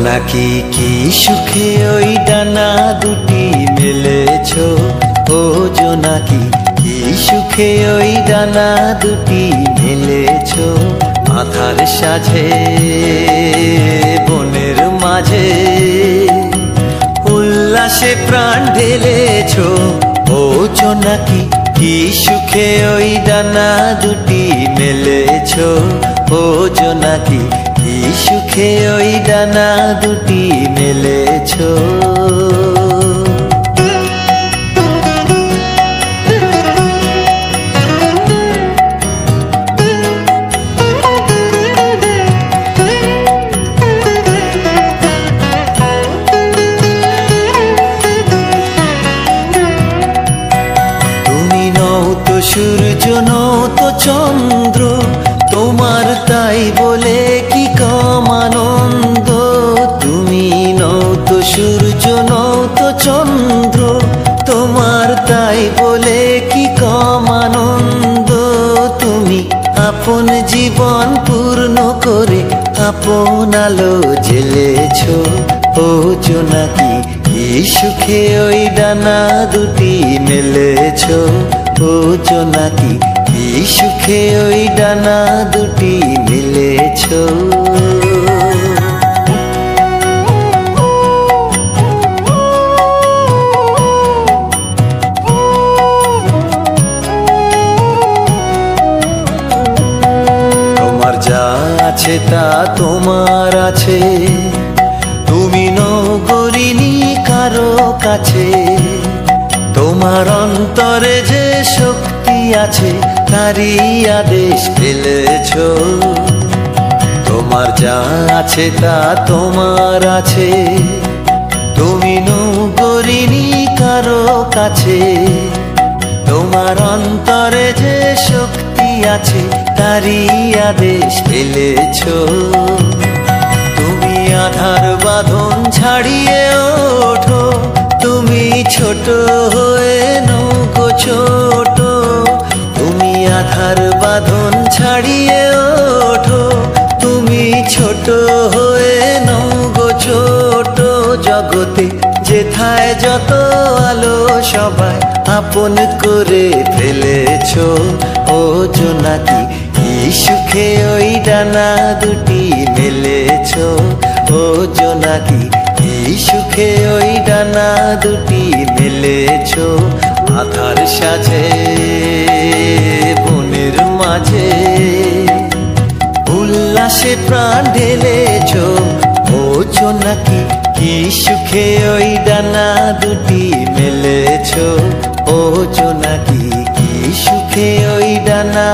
নাকি কি সুখে ওই ডানা দুটি মেলেছো, ও জোনাকি কি সুখে ওই ডানা দুটি মেলেছো। আধার সাজে বনের মাঝে উল্লাসে প্রাণ ঢেলেছো, ও জোনাকি কি সুখে ওই ডানা দুটি মেলেছো, ও জোনাকি কি সুখে ওই ডানা দুটি মেলেছো। তুমি নও তো সূর্য, নও তো চন্দ্র, তোমার তাই বলে কি কম আনন্দ। তুমি নও তো সূর্য, নও তো চন্দ্র, তোমার তাই বলে কি কম আনন্দ। তুমি আপন জীবন পূর্ণ করে আপন আলো জ্বেলেছো, ও জোনাকি কি সুখে ওই ডানা দুটি মেলেছো, ও জোনাকি কি সুখে ওই ডানা দুটি মেলেছো। তোমার যা আছে তা তোমার আছে, তুমি নগরিনী কারো কাছে। তোমার অন্তরে যে শক্তি আছে তারই আদেশ ফেলেছো। তোমার যা আছে তা তোমার আছে, তুমি নগরিনী কারো কাছে। তোমার অন্তরে যে শক্তি আছে তারই আদেশ ফেলেছো। তুমি আধার বাঁধন ছাড়িয়ে ওঠো, তুমি ছোট হয়ে নৌকো ছোট। তুমি আধার বাঁধন ছাড়িয়ে ওঠো, তুমি ছোট হয়ে নৌকো ছোট। জগতে যেথায় যত আলো সবাই আপন করে ফেলেছো, ও জোনাকি কি সুখে ওই ডানা দুটি মেলেছো, ও জোনাকি কি সুখে ওই ডানা দুটি মেলেছো। আধার সাজে বনের মাঝে উল্লাসে প্রাণ ঢেলেছো, ও জোনাকি কি সুখে ওই ডানা দুটি মেলেছো, ও জোনাকি কি সুখে ওই ডানা